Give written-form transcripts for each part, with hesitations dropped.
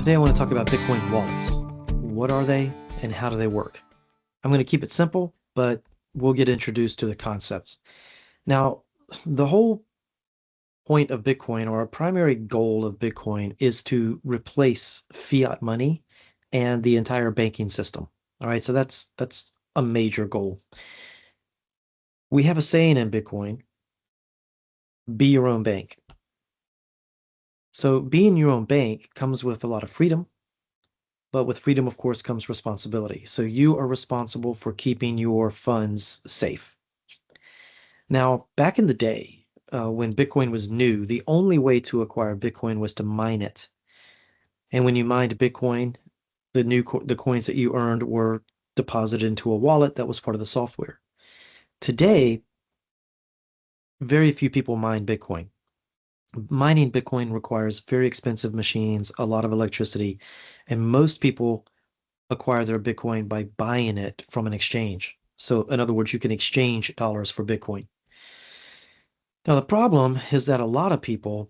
Today I want to talk about Bitcoin wallets. What are they and how do they work? I'm going to keep it simple, but we'll get introduced to the concepts. Now, the whole point of Bitcoin, or a primary goal of Bitcoin, is to replace fiat money and the entire banking system. All right, so that's a major goal. We have a saying in Bitcoin, be your own bank. So being your own bank comes with a lot of freedom, but with freedom, of course, comes responsibility. So you are responsible for keeping your funds safe. Now, back in the day, when Bitcoin was new, the only way to acquire Bitcoin was to mine it. And when you mined Bitcoin, the coins that you earned were deposited into a wallet that was part of the software. Today, very few people mine Bitcoin. Mining Bitcoin requires very expensive machines, a lot of electricity, and most people acquire their Bitcoin by buying it from an exchange. So in other words, you can exchange dollars for Bitcoin. Now, the problem is that a lot of people,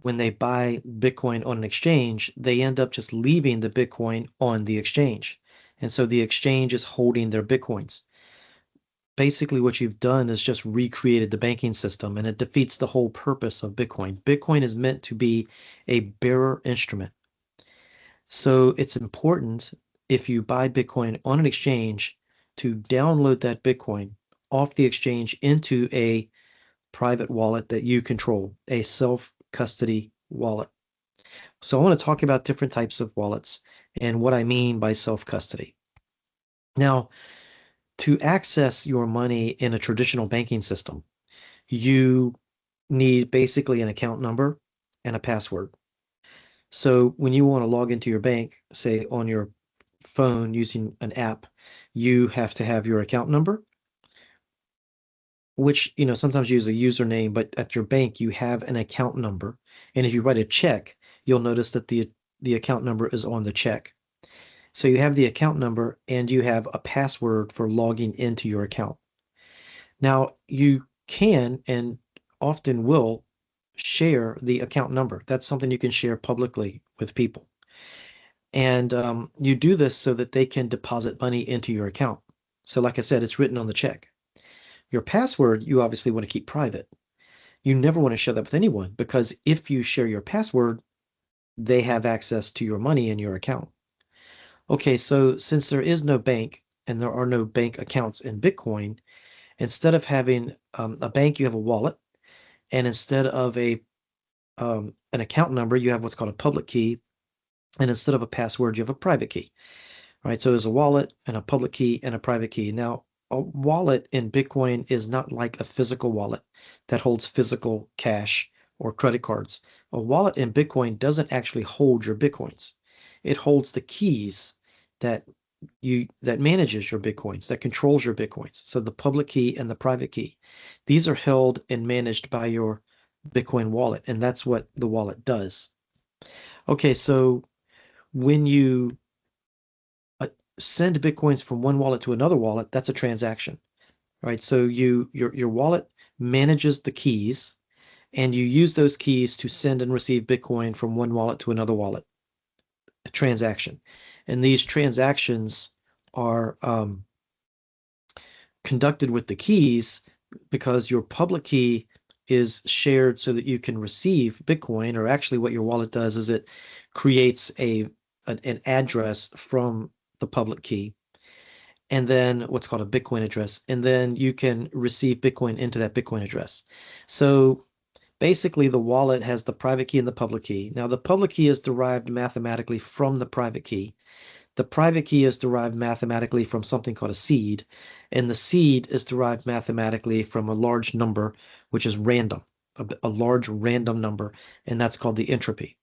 when they buy Bitcoin on an exchange, they end up just leaving the Bitcoin on the exchange. And so the exchange is holding their Bitcoins. Basically, what you've done is just recreated the banking system, and it defeats the whole purpose of Bitcoin. Bitcoin is meant to be a bearer instrument. So it's important, if you buy Bitcoin on an exchange, to download that Bitcoin off the exchange into a private wallet that you control, a self-custody wallet. So I want to talk about different types of wallets and what I mean by self-custody. Now, to access your money in a traditional banking system, you need basically an account number and a password. So when you want to log into your bank, say on your phone using an app, you have to have your account number, which, sometimes you use a username, but at your bank, you have an account number. And if you write a check, you'll notice that the account number is on the check. So you have the account number and you have a password for logging into your account. Now, you can and often will share the account number. That's something you can share publicly with people. And you do this so that they can deposit money into your account. So like I said, it's written on the check. Your password, you obviously want to keep private. You never want to share that with anyone, because if you share your password, they have access to your money in your account. Okay, so since there is no bank and there are no bank accounts in Bitcoin, instead of having a bank, you have a wallet. And instead of an account number, you have what's called a public key. And instead of a password, you have a private key. All right, so there's a wallet and a public key and a private key. Now, a wallet in Bitcoin is not like a physical wallet that holds physical cash or credit cards. A wallet in Bitcoin doesn't actually hold your Bitcoins. It holds the keys that manages your Bitcoins, that controls your Bitcoins. So the public key and the private key. These are held and managed by your Bitcoin wallet, and that's what the wallet does. Okay, so when you send Bitcoins from one wallet to another wallet, that's a transaction. All right, so your wallet manages the keys, and you use those keys to send and receive Bitcoin from one wallet to another wallet. A transaction. And these transactions are conducted with the keys because your public key is shared so that you can receive Bitcoin, or actually what your wallet does is it creates an address from the public key, and then what's called a Bitcoin address, and then you can receive Bitcoin into that Bitcoin address. So basically, the wallet has the private key and the public key. Now, the public key is derived mathematically from the private key. The private key is derived mathematically from something called a seed, and the seed is derived mathematically from a large number, which is random, a large random number, and that's called the entropy.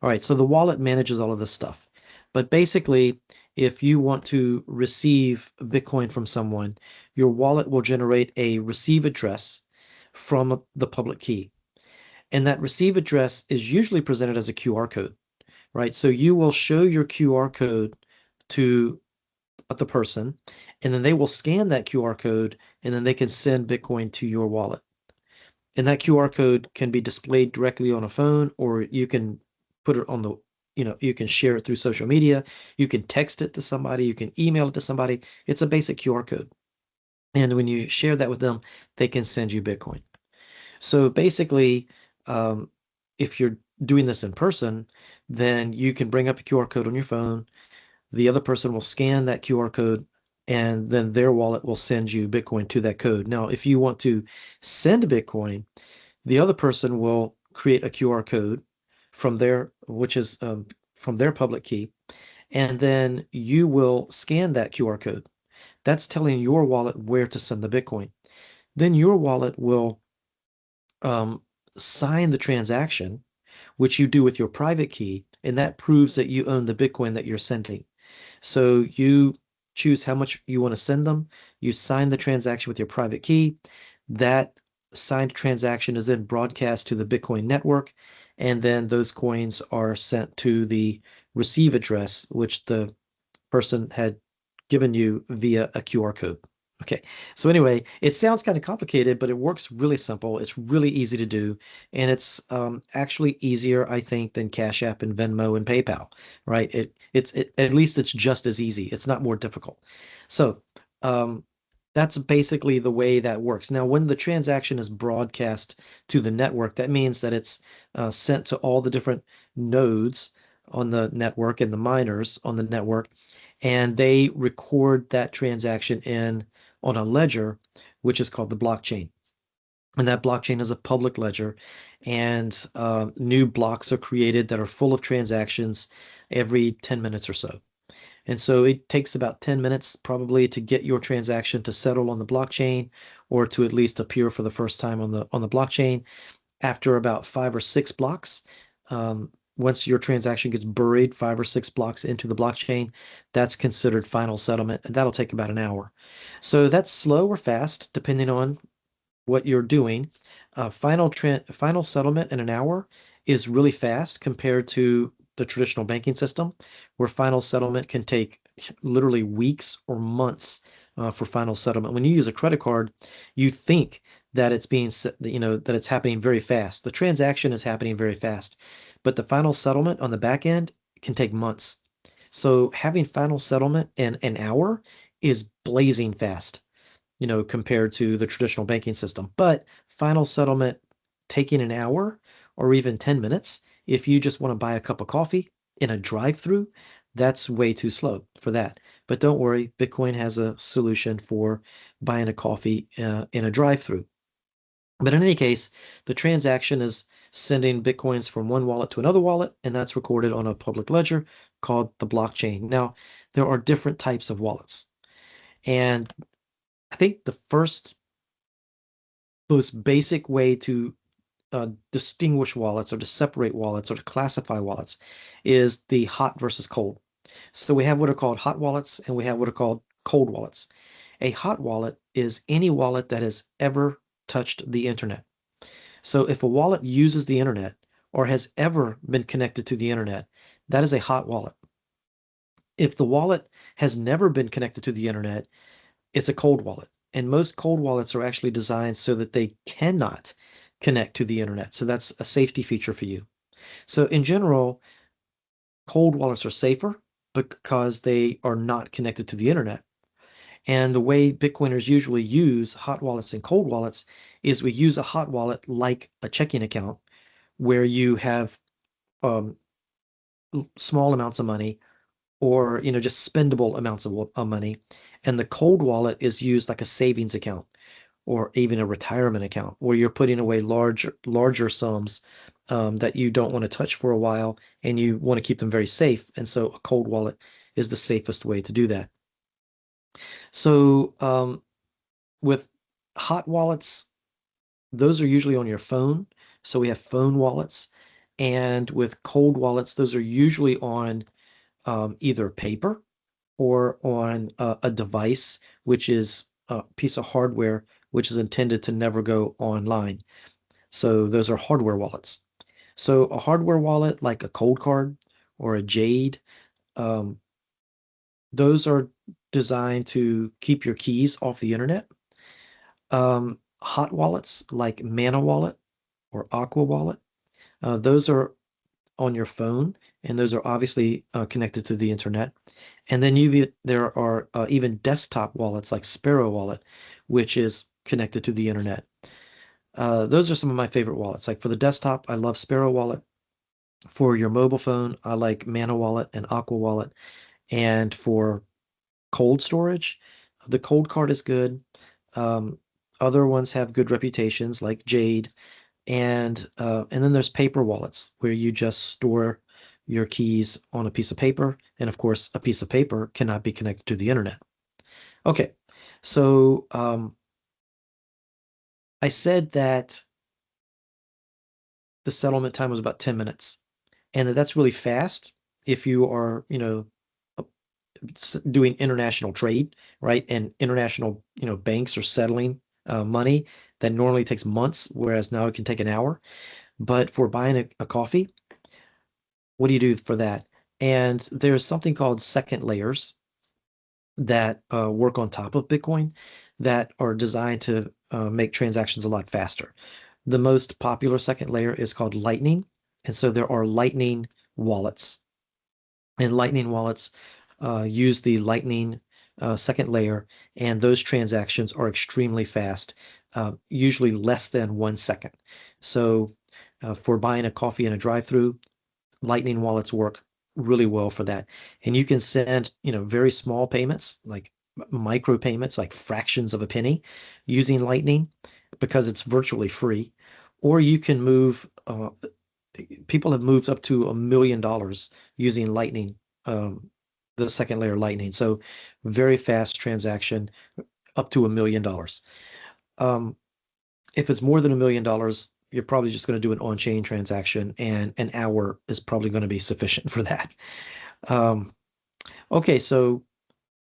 All right, so the wallet manages all of this stuff. But basically, if you want to receive Bitcoin from someone, your wallet will generate a receive address from the public key. And that receive address is usually presented as a QR code, right? So you will show your QR code to the person, and then they will scan that QR code, and then they can send Bitcoin to your wallet. And that QR code can be displayed directly on a phone, or you can put it on you can share it through social media, you can text it to somebody, you can email it to somebody. It's a basic QR code. And when you share that with them, they can send you Bitcoin. So basically, um, if you're doing this in person, then you can bring up a QR code on your phone. The other person will scan that QR code, and then their wallet will send you Bitcoin to that code. Now, if you want to send Bitcoin, the other person will create a QR code from their, which is from their public key, and then you will scan that QR code. That's telling your wallet where to send the Bitcoin. Then your wallet will um, sign the transaction, which you do with your private key, and that proves that you own the Bitcoin that you're sending. So you choose how much you want to send them. You sign the transaction with your private key. That signed transaction is then broadcast to the Bitcoin network, and then those coins are sent to the receive address, which the person had given you via a QR code. Okay, so anyway, it sounds kind of complicated, but it works really simple. It's really easy to do, and it's actually easier, I think, than Cash App and Venmo and PayPal, right? At least it's just as easy. It's not more difficult. So um, that's basically the way that works. Now, when the transaction is broadcast to the network, that means that it's sent to all the different nodes on the network and the miners on the network, and they record that transaction in on a ledger, which is called the blockchain. And that blockchain is a public ledger, and new blocks are created that are full of transactions every 10 minutes or so. And so it takes about 10 minutes probably to get your transaction to settle on the blockchain, or to at least appear for the first time on the blockchain. After about 5 or 6 blocks, once your transaction gets buried 5 or 6 blocks into the blockchain, that's considered final settlement, and that'll take about an hour. So that's slow or fast, depending on what you're doing. Final settlement in an hour is really fast compared to the traditional banking system, where final settlement can take literally weeks or months for final settlement. When you use a credit card, you think that it's that it's happening very fast. The transaction is happening very fast, but the final settlement on the back end can take months. So having final settlement in an hour is blazing fast, compared to the traditional banking system. But final settlement taking an hour or even 10 minutes, if you just want to buy a cup of coffee in a drive-through, that's way too slow for that. But don't worry, Bitcoin has a solution for buying a coffee in a drive-through. But in any case, the transaction is sending Bitcoins from one wallet to another wallet, and that's recorded on a public ledger called the blockchain. Now, there are different types of wallets. And I think the first most basic way to distinguish wallets, or to separate wallets, or to classify wallets, is the hot versus cold. So we have what are called hot wallets, and we have what are called cold wallets. A hot wallet is any wallet that has ever touched the internet. So if a wallet uses the internet or has ever been connected to the internet, that is a hot wallet. If the wallet has never been connected to the internet, it's a cold wallet. And most cold wallets are actually designed so that they cannot connect to the internet. So that's a safety feature for you. So in general, cold wallets are safer because they are not connected to the internet. And the way Bitcoiners usually use hot wallets and cold wallets is we use a hot wallet like a checking account, where you have um, small amounts of money, or just spendable amounts of money. And the cold wallet is used like a savings account, or even a retirement account, where you're putting away larger sums that you don't want to touch for a while, and you want to keep them very safe. And so a cold wallet is the safest way to do that. So with hot wallets, those are usually on your phone. So we have phone wallets. And with cold wallets, those are usually on either paper or on a device, which is a piece of hardware which is intended to never go online. So those are hardware wallets. So a hardware wallet like a Cold Card or a Jade, um, those are designed to keep your keys off the internet. Hot wallets like Mana Wallet or Aqua Wallet, those are on your phone, and those are obviously connected to the internet. And then there are even desktop wallets like Sparrow Wallet, which is connected to the internet. Those are some of my favorite wallets. Like for the desktop, I love Sparrow Wallet. For your mobile phone, I like Mana Wallet and Aqua Wallet. And for cold storage, the Cold Card is good. Um, Other ones have good reputations like Jade, and then there's paper wallets where you just store your keys on a piece of paper, and of course, a piece of paper cannot be connected to the internet. Okay, so I said that the settlement time was about 10 minutes, and that's really fast if you are, uh, doing international trade, right? And international, banks are settling money that normally takes months, whereas now it can take an hour. But for buying a coffee, what do you do for that? And there's something called second layers that work on top of Bitcoin that are designed to make transactions a lot faster. The most popular second layer is called Lightning. And so there are Lightning wallets. And Lightning wallets use the Lightning second layer, and those transactions are extremely fast, usually less than 1 second. So for buying a coffee in a drive-through, Lightning wallets work really well for that. And you can send, very small payments, like micro payments, like fractions of a penny using Lightning because it's virtually free. Or you can move, people have moved up to $1 million using Lightning, um, the second layer Lightning. So very fast transaction up to $1 million. Um, if it's more than $1 million, you're probably just going to do an on-chain transaction, and an hour is probably going to be sufficient for that. Um, okay, so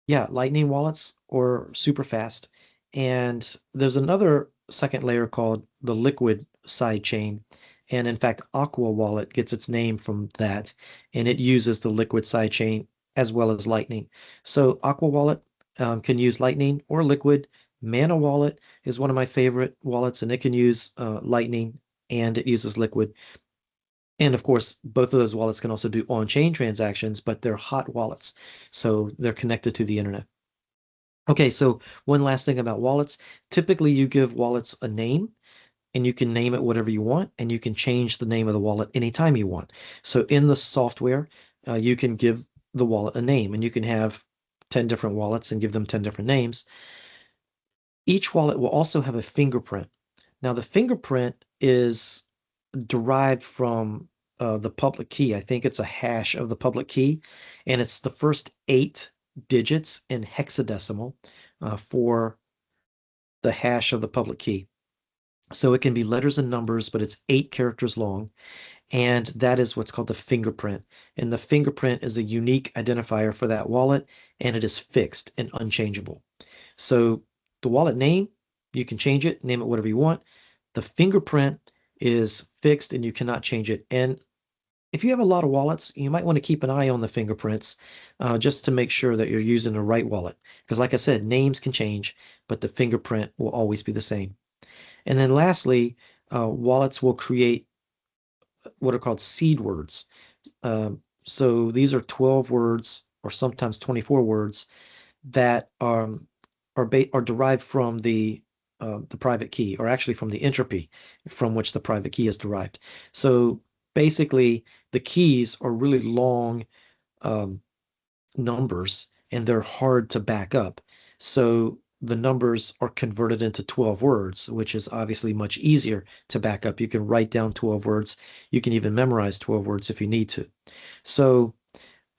yeah, Lightning wallets or super fast. And there's another second layer called the Liquid side chain. And in fact, Aqua Wallet gets its name from that, and it uses the Liquid side chain as well as Lightning. So Aqua Wallet can use Lightning or Liquid. Mana Wallet is one of my favorite wallets, and it can use Lightning and it uses Liquid. And of course, both of those wallets can also do on-chain transactions, but they're hot wallets, so they're connected to the internet. Okay, so one last thing about wallets. Typically, you give wallets a name, and you can name it whatever you want, and you can change the name of the wallet anytime you want. So in the software, you can give the wallet a name, and you can have 10 different wallets and give them 10 different names. Each wallet will also have a fingerprint. Now, the fingerprint is derived from the public key. I think it's a hash of the public key, and it's the first 8 digits in hexadecimal for the hash of the public key. So it can be letters and numbers, but it's 8 characters long, and that is what's called the fingerprint. And the fingerprint is a unique identifier for that wallet, and it is fixed and unchangeable. So the wallet name, you can change it, name it whatever you want. The fingerprint is fixed and you cannot change it. And if you have a lot of wallets, you might want to keep an eye on the fingerprints just to make sure that you're using the right wallet. Because like I said, names can change, but the fingerprint will always be the same. And then lastly, wallets will create what are called seed words. So these are 12 words or sometimes 24 words that are derived from the private key, or actually from the entropy from which the private key is derived. So basically, the keys are really long um, numbers, and they're hard to back up. So the numbers are converted into 12 words, which is obviously much easier to back up. You can write down 12 words. You can even memorize 12 words if you need to. So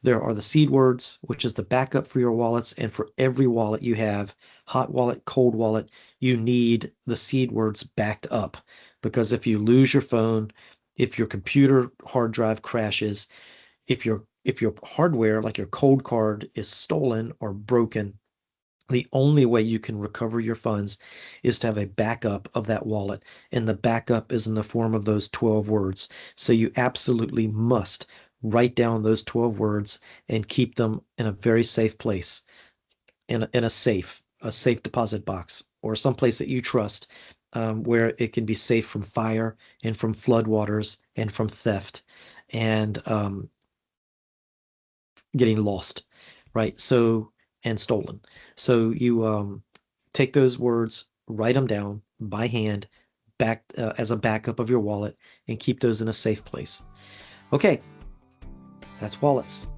there are the seed words, which is the backup for your wallets. And for every wallet you have, hot wallet, cold wallet, you need the seed words backed up. Because if you lose your phone, if your computer hard drive crashes, if your hardware, like your cold card, is stolen or broken, the only way you can recover your funds is to have a backup of that wallet. And the backup is in the form of those 12 words. So you absolutely must write down those 12 words and keep them in a very safe place, in a safe deposit box, or someplace that you trust, where it can be safe from fire and from floodwaters and from theft. And getting lost, right? So, and stolen. So you take those words, write them down by hand, back as a backup of your wallet, and keep those in a safe place. Okay, that's wallets.